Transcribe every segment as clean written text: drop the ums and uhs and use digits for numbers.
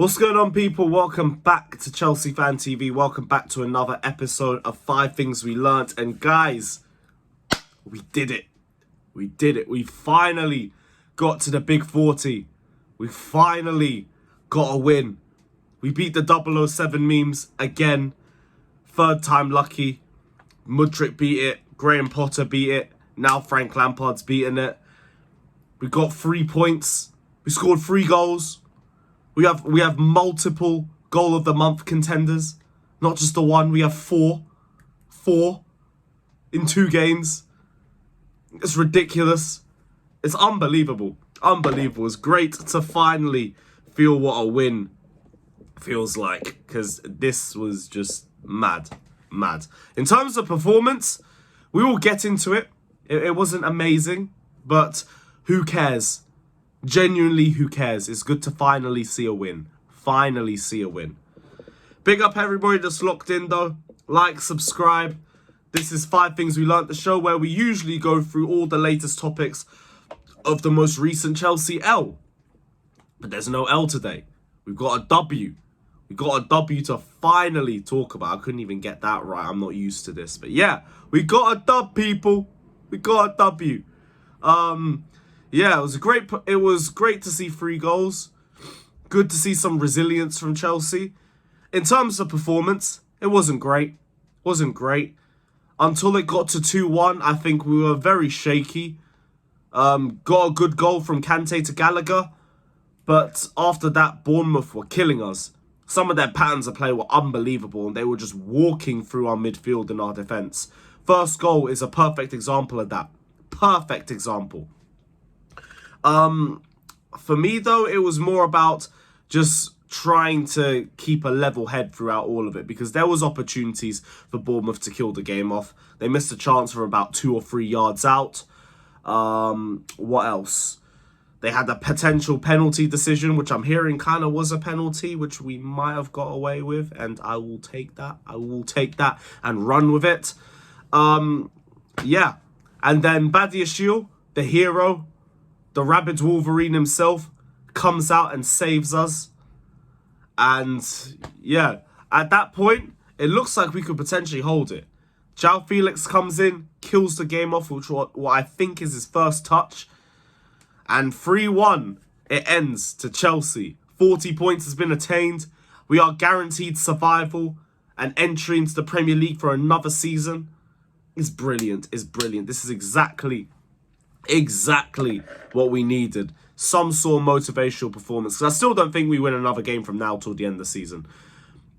What's going on, people? Welcome back to Chelsea Fan TV. Welcome back to another episode of 5 Things We Learnt. And guys, we did it. We did it. We finally got to the big 40. We finally got a win. We beat the 007 memes again. Third time lucky. Mudryk beat it. Graham Potter beat it. Now Frank Lampard's beaten it. We got 3 points. We scored 3 goals. We have multiple goal of the month contenders. Not just the one. We have 4. 4 in 2 games. It's ridiculous. It's unbelievable. Unbelievable. It's great to finally feel what a win feels like, because this was just mad. Mad. In terms of performance, we will get into it. It wasn't amazing, but who cares? Genuinely, who cares? It's good to finally see a win. Finally see a win. Big up everybody that's locked in though. Like, subscribe. This is 5 Things We Learnt, the show where we usually go through all the latest topics of the most recent Chelsea L. But there's no L today. We've got a W. We've got a W to finally talk about. I couldn't even get that right. I'm not used to this. But yeah, we got a dub, people. We got a W. Yeah, it was great to see 3 goals. Good to see some resilience from Chelsea. In terms of performance, it wasn't great. Wasn't great. Until it got to 2-1, I think we were very shaky. Got a good goal from Kante to Gallagher. But after that, Bournemouth were killing us. Some of their patterns of play were unbelievable, and they were just walking through our midfield and our defence. First goal is a perfect example of that. Perfect example. For me, though, it was more about just trying to keep a level head throughout all of it, because there was opportunities for Bournemouth to kill the game off. They missed a chance from about 2 or 3 yards out. What else? They had a potential penalty decision, which I'm hearing kind of was a penalty, which we might have got away with, and I will take that. I will take that and run with it. Yeah. And then Badiashile, the hero, the rabid Wolverine himself, comes out and saves us. And yeah, at that point, it looks like we could potentially hold it. João Felix comes in, kills the game off, which what I think is his first touch. And 3-1, it ends to Chelsea. 40 points has been attained. We are guaranteed survival and entry into the Premier League for another season. It's brilliant. It's brilliant. This is exactly what we needed. Some sort of motivational performance. Because I still don't think we win another game from now till the end of the season.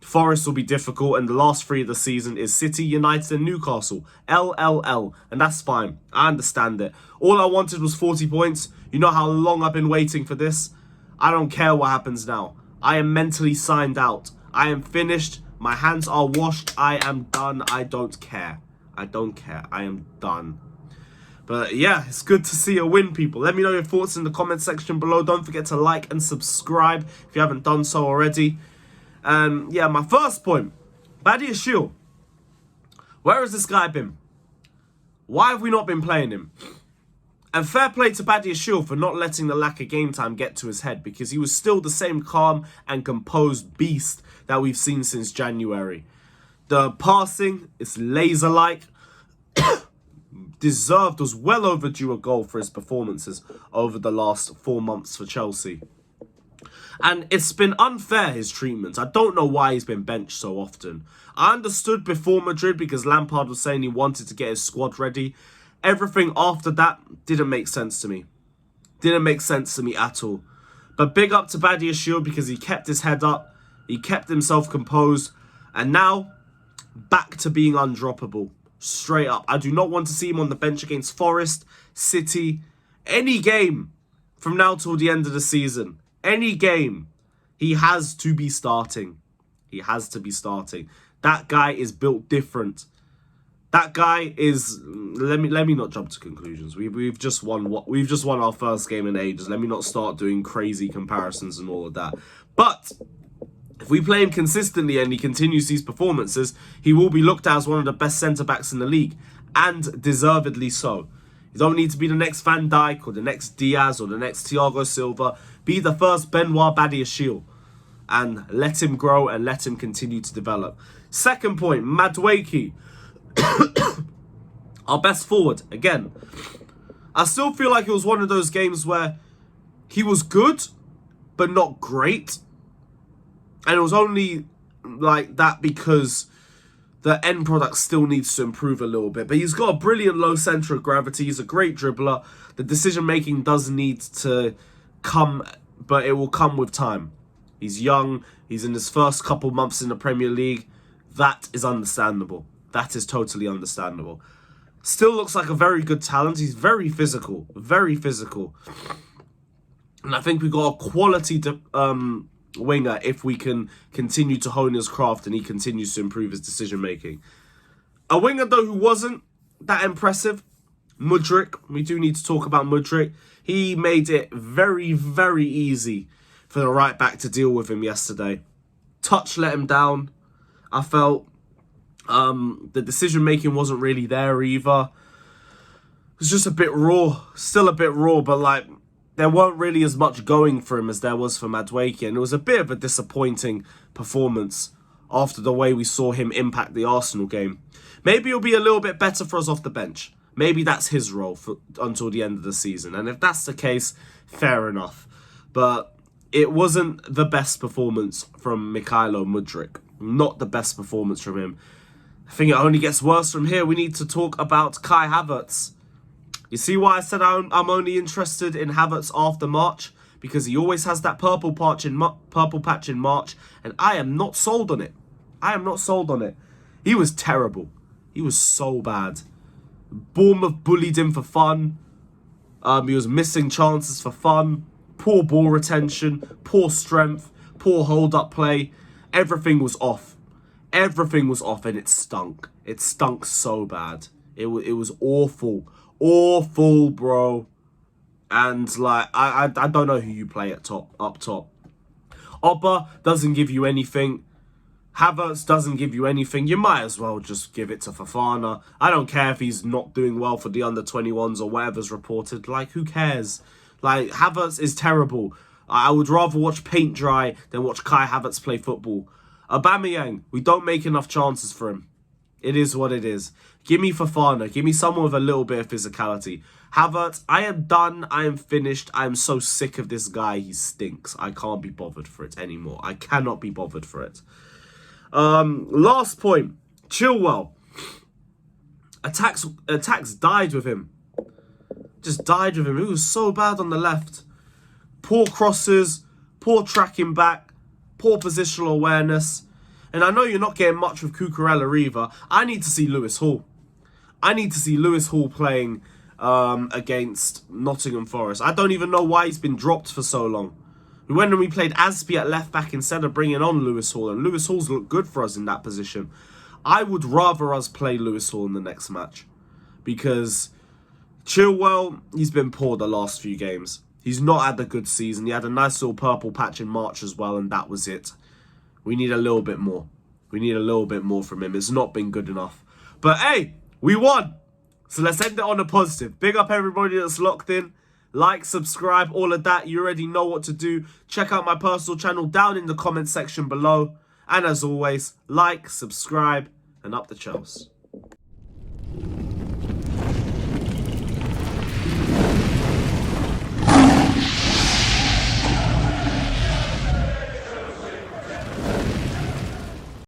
Forest will be difficult, and the last 3 of the season is City, United and Newcastle. LLL. And that's fine. I understand it. All I wanted was 40 points. You know how long I've been waiting for this? I don't care what happens now. I am mentally signed out. I am finished. My hands are washed. I am done. I don't care. I don't care. I am done. But yeah, it's good to see a win, people. Let me know your thoughts in the comment section below. Don't forget to like and subscribe if you haven't done so already. And yeah, my first point, Badiashile. Where has this guy been? Why have we not been playing him? And fair play to Badiashile for not letting the lack of game time get to his head, because he was still the same calm and composed beast that we've seen since January. The passing is laser-like. Deserved, was well overdue a goal for his performances over the last 4 months for Chelsea. And it's been unfair, his treatment. I don't know why he's been benched so often. I understood before Madrid because Lampard was saying he wanted to get his squad ready. Everything after that didn't make sense to me. Didn't make sense to me at all. But big up to Badiashile because he kept his head up. He kept himself composed. And now, back to being undroppable. Straight up. I do not want to see him on the bench against Forest, City, any game from now till the end of the season. Any game. He has to be starting. He has to be starting. That guy is built different. That guy is. Let me not jump to conclusions. We've just won our first game in ages. Let me not start doing crazy comparisons and all of that. But if we play him consistently and he continues these performances, he will be looked at as one of the best centre-backs in the league. And deservedly so. You don't need to be the next Van Dijk or the next Diaz or the next Thiago Silva. Be the first Benoit Badiashile. and let him grow and let him continue to develop. Second point, Madueke. Our best forward, again. I still feel like it was one of those games where he was good, but not great. And it was only like that because the end product still needs to improve a little bit. But he's got a brilliant low center of gravity. He's a great dribbler. The decision-making does need to come, but it will come with time. He's young. He's in his first couple months in the Premier League. That is understandable. That is totally understandable. Still looks like a very good talent. He's very physical. Very physical. And I think we've got a quality winger if we can continue to hone his craft and he continues to improve his decision-making. A winger, though, who wasn't that impressive, Mudryk. We do need to talk about Mudryk. He made it very, very easy for the right-back to deal with him yesterday. Touch let him down. I felt the decision-making wasn't really there either. It was just a bit raw. Still a bit raw, but like there weren't really as much going for him as there was for Madueke. And it was a bit of a disappointing performance after the way we saw him impact the Arsenal game. Maybe it'll be a little bit better for us off the bench. Maybe that's his role until the end of the season. And if that's the case, fair enough. But it wasn't the best performance from Mykhailo Mudryk. Not the best performance from him. I think it only gets worse from here. We need to talk about Kai Havertz. You see why I said I'm only interested in Havertz after March? Because he always has that purple patch in March. And I am not sold on it. I am not sold on it. He was terrible. He was so bad. Bournemouth bullied him for fun. He was missing chances for fun. Poor ball retention. Poor strength. Poor hold-up play. Everything was off. Everything was off and it stunk. It stunk so bad. It was awful. Awful, bro. And like, I don't know who you play up top. Oba doesn't give you anything. Havertz doesn't give you anything. You might as well just give it to Fofana. I don't care if he's not doing well for the under-21s or whatever's reported. Like, who cares? Like, Havertz is terrible. I would rather watch paint dry than watch Kai Havertz play football. Aubameyang, we don't make enough chances for him. It is what it is. Give me Fofana. Give me someone with a little bit of physicality. Havertz, I am done. I am finished. I am so sick of this guy. He stinks. I can't be bothered for it anymore. I cannot be bothered for it. Last point. Chilwell. Attacks died with him. Just died with him. He was so bad on the left. Poor crosses. Poor tracking back. Poor positional awareness. And I know you're not getting much with Cucurella either. I need to see Lewis Hall. I need to see Lewis Hall playing against Nottingham Forest. I don't even know why he's been dropped for so long. We went and we played Aspi at left back instead of bringing on Lewis Hall. And Lewis Hall's looked good for us in that position. I would rather us play Lewis Hall in the next match. Because Chilwell, he's been poor the last few games. He's not had a good season. He had a nice little purple patch in March as well, and that was it. We need a little bit more. We need a little bit more from him. It's not been good enough. But hey, we won. So let's end it on a positive. Big up everybody that's locked in. Like, subscribe, all of that. You already know what to do. Check out my personal channel down in the comment section below. And as always, like, subscribe, and up the Chels.